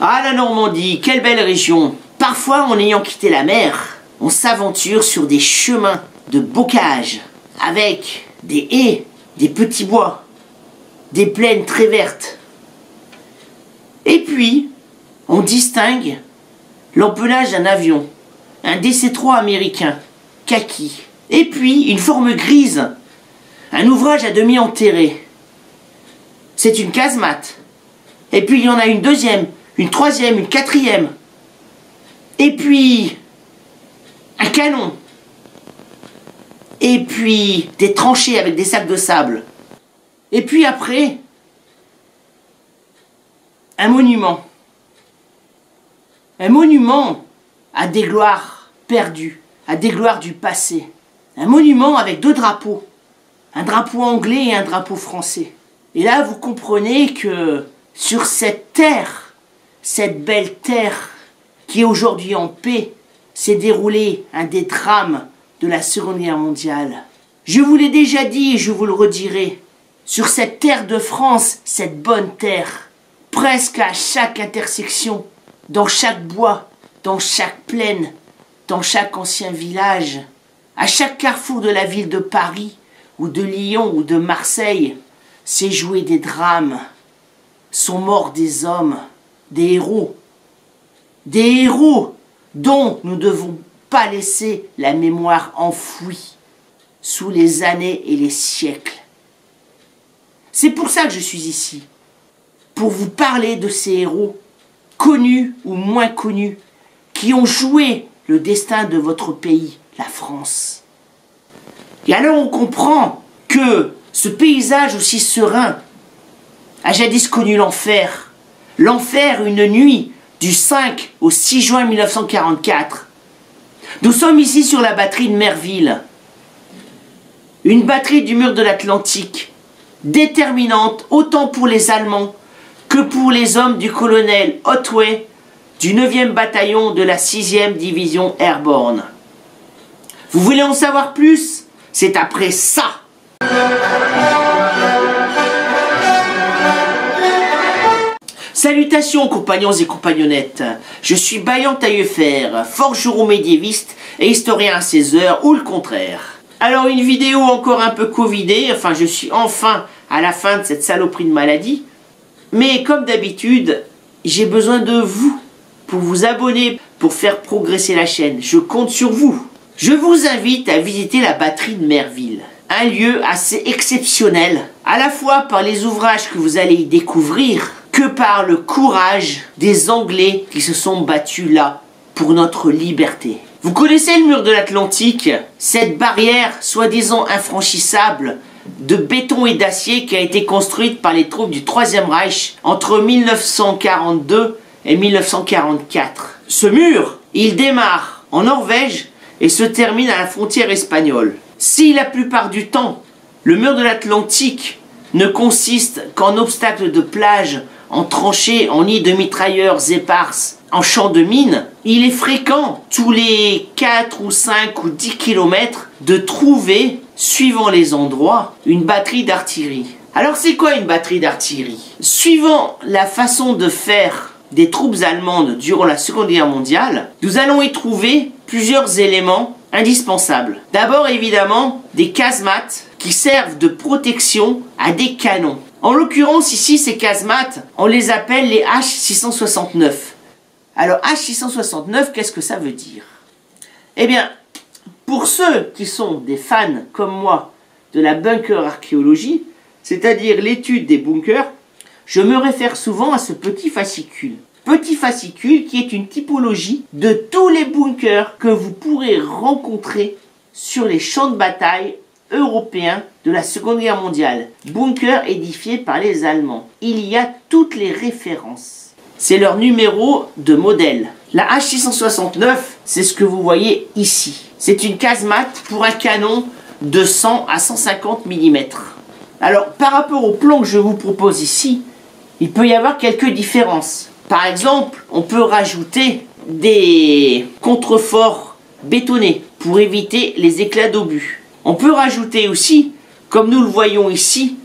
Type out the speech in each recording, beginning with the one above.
Ah, la Normandie, quelle belle région! Parfois, en ayant quitté la mer, on s'aventure sur des chemins de bocage, avec des haies, des petits bois, des plaines très vertes. Et puis, on distingue l'empennage d'un avion, un DC-3 américain, kaki. Et puis, une forme grise, un ouvrage à demi enterré. C'est une casemate. Et puis, il y en a une deuxième, une troisième, une quatrième. Et puis, un canon. Et puis, des tranchées avec des sacs de sable. Et puis après, un monument. Un monument à des gloires perdues, à des gloires du passé. Un monument avec deux drapeaux. Un drapeau anglais et un drapeau français. Et là, vous comprenez que sur cette terre, cette belle terre qui est aujourd'hui en paix, s'est déroulé un des drames de la Seconde Guerre mondiale. Je vous l'ai déjà dit et je vous le redirai. Sur cette terre de France, cette bonne terre, presque à chaque intersection, dans chaque bois, dans chaque plaine, dans chaque ancien village, à chaque carrefour de la ville de Paris, ou de Lyon, ou de Marseille, s'est joué des drames, sont morts des hommes, des héros dont nous ne devons pas laisser la mémoire enfouie sous les années et les siècles. C'est pour ça que je suis ici, pour vous parler de ces héros, connus ou moins connus, qui ont joué le destin de votre pays, la France. Et alors on comprend que ce paysage aussi serein a jadis connu l'enfer. L'enfer, une nuit du 5 au 6 juin 1944. Nous sommes ici sur la batterie de Merville. Une batterie du mur de l'Atlantique, déterminante autant pour les Allemands que pour les hommes du colonel Otway du 9e bataillon de la 6e division airborne. Vous voulez en savoir plus? C'est après ça. Salutations compagnons et compagnonnettes, je suis Baillant Taillefer, forgeron médiéviste et historien à 16 heures ou le contraire. Alors une vidéo encore un peu covidée, enfin je suis enfin à la fin de cette saloperie de maladie. Mais comme d'habitude, j'ai besoin de vous pour vous abonner, pour faire progresser la chaîne. Je compte sur vous. Je vous invite à visiter la batterie de Merville. Un lieu assez exceptionnel, à la fois par les ouvrages que vous allez y découvrir, que par le courage des Anglais qui se sont battus là pour notre liberté. Vous connaissez le mur de l'Atlantique, cette barrière soi-disant infranchissable de béton et d'acier qui a été construite par les troupes du Troisième Reich entre 1942 et 1944. Ce mur, il démarre en Norvège et se termine à la frontière espagnole. Si la plupart du temps, le mur de l'Atlantique ne consiste qu'en obstacles de plage, en tranchées, en nids de mitrailleurs éparses, en champs de mines, il est fréquent, tous les 4 ou 5 ou 10 km, de trouver, suivant les endroits, une batterie d'artillerie. Alors c'est quoi une batterie d'artillerie? Suivant la façon de faire des troupes allemandes durant la Seconde Guerre mondiale, nous allons y trouver plusieurs éléments indispensables. D'abord évidemment des casemates qui servent de protection à des canons. En l'occurrence ici ces casemates, on les appelle les H669. Alors H669, qu'est-ce que ça veut dire? Eh bien, pour ceux qui sont des fans comme moi de la bunker archéologie, c'est-à-dire l'étude des bunkers, je me réfère souvent à ce petit fascicule. Petit fascicule qui est une typologie de tous les bunkers que vous pourrez rencontrer sur les champs de bataille européens de la Seconde Guerre mondiale. Bunkers édifiés par les Allemands. Il y a toutes les références. C'est leur numéro de modèle. La H669, c'est ce que vous voyez ici. C'est une casemate pour un canon de 100 à 150 mm. Alors, par rapport au plan que je vous propose ici, il peut y avoir quelques différences. Par exemple, on peut rajouter des contreforts bétonnés pour éviter les éclats d'obus. On peut rajouter aussi, comme nous le voyons ici,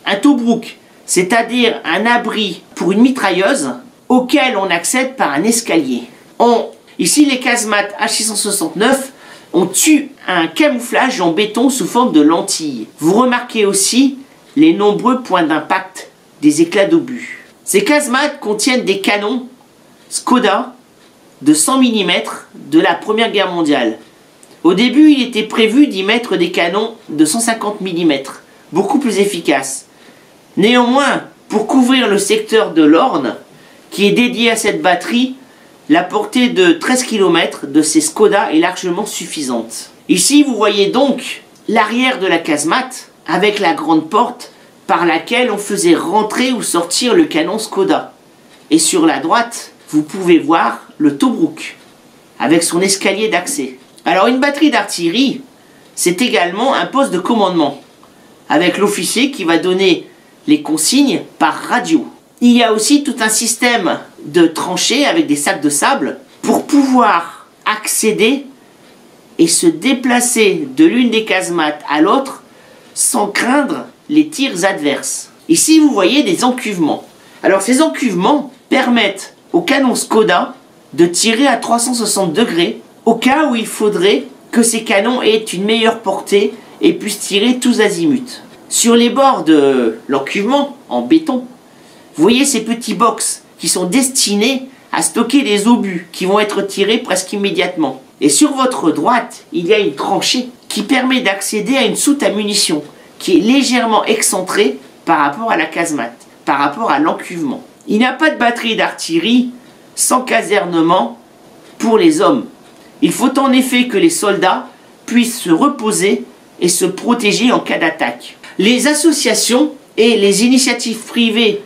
un Tobruk, c'est-à-dire un abri pour une mitrailleuse auquel on accède par un escalier. Ici, les casemates H669 ont eu un camouflage en béton sous forme de lentilles. Vous remarquez aussi les nombreux points d'impact des éclats d'obus. Ces casemates contiennent des canons Skoda de 100 mm de la Première Guerre mondiale. Au début, il était prévu d'y mettre des canons de 150 mm, beaucoup plus efficaces. Néanmoins, pour couvrir le secteur de l'Orne, qui est dédié à cette batterie, la portée de 13 km de ces Skoda est largement suffisante. Ici, vous voyez donc l'arrière de la casemate avec la grande porte par laquelle on faisait rentrer ou sortir le canon Skoda. Et sur la droite, vous pouvez voir le Tobruk avec son escalier d'accès. Alors une batterie d'artillerie, c'est également un poste de commandement avec l'officier qui va donner les consignes par radio. Il y a aussi tout un système de tranchées avec des sacs de sable pour pouvoir accéder et se déplacer de l'une des casemates à l'autre sans craindre les tirs adverses. Ici, vous voyez des encuvements. Alors, ces encuvements permettent au canon Skoda de tirer à 360 degrés au cas où il faudrait que ces canons aient une meilleure portée et puissent tirer tous azimuts. Sur les bords de l'encuvement, en béton, vous voyez ces petits box qui sont destinés à stocker des obus qui vont être tirés presque immédiatement. Et sur votre droite, il y a une tranchée qui permet d'accéder à une soute à munitions qui est légèrement excentrée par rapport à la casemate, par rapport à l'encuvement. Il n'y a pas de batterie d'artillerie sans casernement pour les hommes. Il faut en effet que les soldats puissent se reposer et se protéger en cas d'attaque. Les associations et les initiatives privées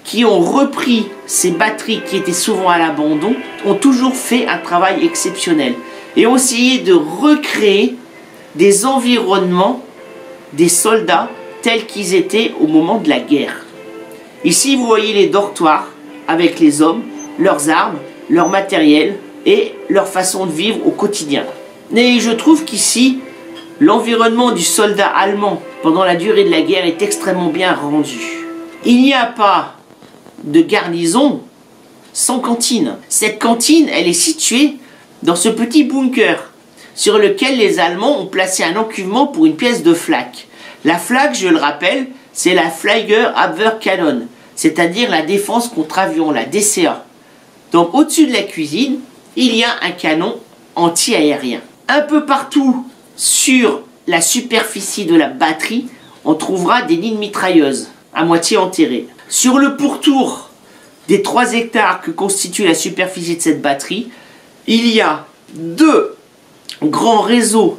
qui ont repris ces batteries qui étaient souvent à l'abandon ont toujours fait un travail exceptionnel et ont essayé de recréer des environnements des soldats tels qu'ils étaient au moment de la guerre. Ici, vous voyez les dortoirs avec les hommes, leurs armes, leur matériel et leur façon de vivre au quotidien. Et je trouve qu'ici, l'environnement du soldat allemand pendant la durée de la guerre est extrêmement bien rendu. Il n'y a pas de garnison sans cantine. Cette cantine, elle est située dans ce petit bunker sur lequel les Allemands ont placé un encuvement pour une pièce de flak. La flak, je le rappelle, c'est la Fliegerabwehrkanone, c'est-à-dire la défense contre avion, la DCA. Donc au-dessus de la cuisine, il y a un canon anti-aérien. Un peu partout sur la superficie de la batterie, on trouvera des lignes mitrailleuses à moitié enterrées. Sur le pourtour des 3 hectares que constitue la superficie de cette batterie, il y a 2 grands réseaux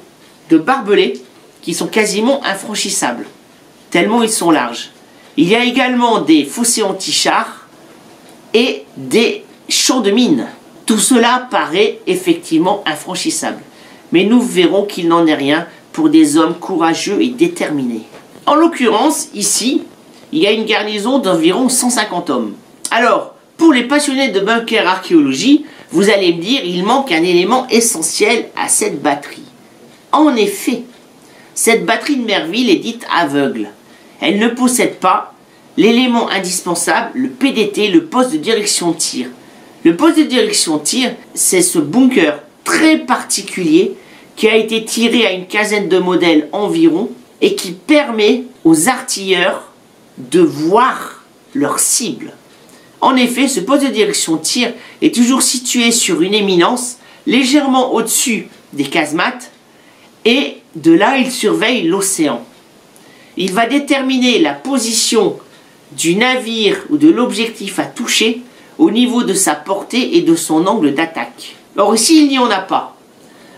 de barbelés qui sont quasiment infranchissables, tellement ils sont larges. Il y a également des fossés anti-chars et des champs de mines. Tout cela paraît effectivement infranchissable, mais nous verrons qu'il n'en est rien pour des hommes courageux et déterminés. En l'occurrence, ici, il y a une garnison d'environ 150 hommes. Alors, pour les passionnés de bunker archéologie, vous allez me dire, il manque un élément essentiel à cette batterie. En effet, cette batterie de Merville est dite aveugle. Elle ne possède pas l'élément indispensable, le PDT, le poste de direction de tir. Le poste de direction de tir, c'est ce bunker très particulier qui a été tiré à une quinzaine de modèles environ et qui permet aux artilleurs de voir leur cible. En effet, ce poste de direction de tir est toujours situé sur une éminence légèrement au-dessus des casemates et de là, il surveille l'océan. Il va déterminer la position du navire ou de l'objectif à toucher au niveau de sa portée et de son angle d'attaque. Or ici, il n'y en a pas.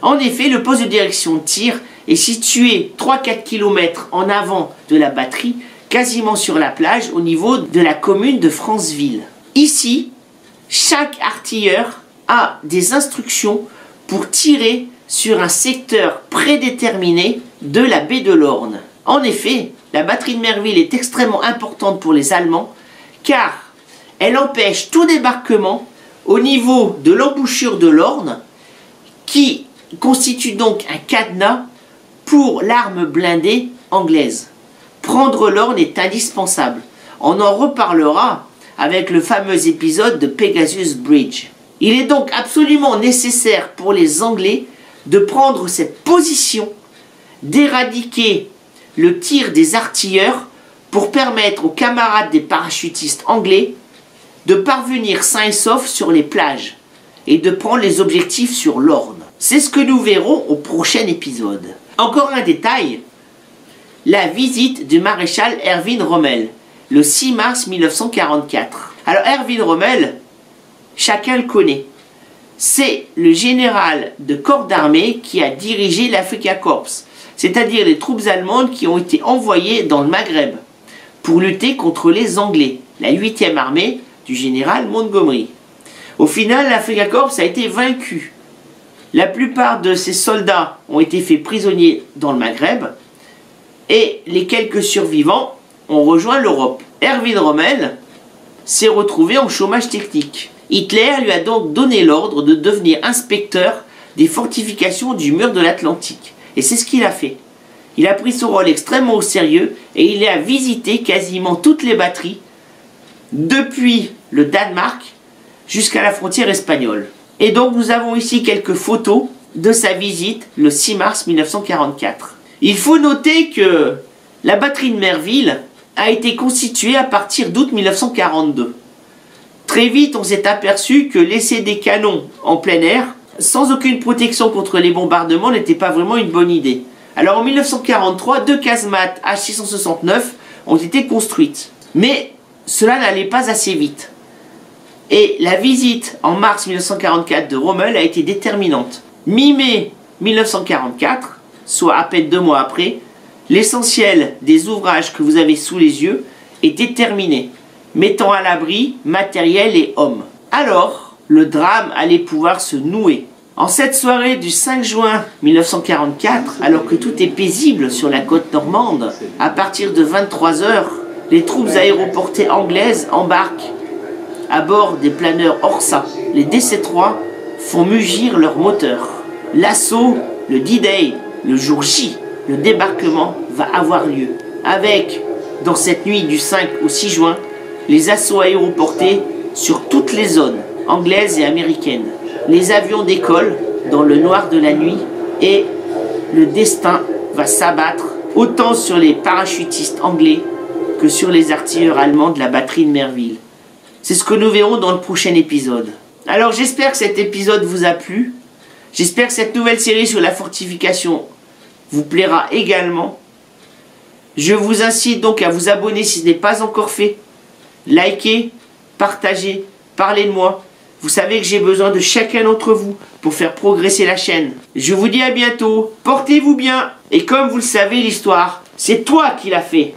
En effet, le poste de direction de tir est situé 3-4 km en avant de la batterie, quasiment sur la plage, au niveau de la commune de Franceville. Ici, chaque artilleur a des instructions pour tirer sur un secteur prédéterminé de la baie de l'Orne. En effet, la batterie de Merville est extrêmement importante pour les Allemands, car elle empêche tout débarquement au niveau de l'embouchure de l'Orne, qui constitue donc un cadenas pour l'arme blindée anglaise. Prendre l'Orne est indispensable. On en reparlera avec le fameux épisode de Pegasus Bridge. Il est donc absolument nécessaire pour les Anglais de prendre cette position, d'éradiquer le tir des artilleurs pour permettre aux camarades des parachutistes anglais de parvenir sains et saufs sur les plages et de prendre les objectifs sur l'Orne. C'est ce que nous verrons au prochain épisode. Encore un détail, la visite du maréchal Erwin Rommel, le 6 mars 1944. Alors Erwin Rommel, chacun le connaît. C'est le général de corps d'armée qui a dirigé l'Afrika Korps, c'est-à-dire les troupes allemandes qui ont été envoyées dans le Maghreb pour lutter contre les Anglais, la 8e armée du général Montgomery. Au final, l'Afrika Korps a été vaincu. La plupart de ces soldats ont été faits prisonniers dans le Maghreb et les quelques survivants ont rejoint l'Europe. Erwin Rommel s'est retrouvé en chômage technique. Hitler lui a donc donné l'ordre de devenir inspecteur des fortifications du mur de l'Atlantique. Et c'est ce qu'il a fait. Il a pris son rôle extrêmement au sérieux et il a visité quasiment toutes les batteries depuis le Danemark jusqu'à la frontière espagnole. Et donc nous avons ici quelques photos de sa visite le 6 mars 1944. Il faut noter que la batterie de Merville a été constituée à partir d'août 1942. Très vite, on s'est aperçu que laisser des canons en plein air, sans aucune protection contre les bombardements, n'était pas vraiment une bonne idée. Alors en 1943, 2 casemates H669 ont été construites. Mais cela n'allait pas assez vite. Et la visite en mars 1944 de Rommel a été déterminante. Mi-mai 1944, soit à peine 2 mois après, l'essentiel des ouvrages que vous avez sous les yeux était terminé, mettant à l'abri matériel et hommes. Alors, le drame allait pouvoir se nouer. En cette soirée du 5 juin 1944, alors que tout est paisible sur la côte normande, à partir de 23 h, les troupes aéroportées anglaises embarquent à bord des planeurs Orsa. Les DC-3 font mugir leurs moteurs. L'assaut, le D-Day, le jour J, le débarquement va avoir lieu. Avec, dans cette nuit du 5 au 6 juin, les assauts aéroportés sur toutes les zones anglaises et américaines. Les avions décollent dans le noir de la nuit et le destin va s'abattre autant sur les parachutistes anglais que sur les artilleurs allemands de la batterie de Merville. C'est ce que nous verrons dans le prochain épisode. Alors j'espère que cet épisode vous a plu. J'espère que cette nouvelle série sur la fortification vous plaira également. Je vous incite donc à vous abonner si ce n'est pas encore fait. Likez, partagez, parlez de moi. Vous savez que j'ai besoin de chacun d'entre vous pour faire progresser la chaîne. Je vous dis à bientôt, portez-vous bien. Et comme vous le savez, l'histoire, c'est toi qui l'as fait.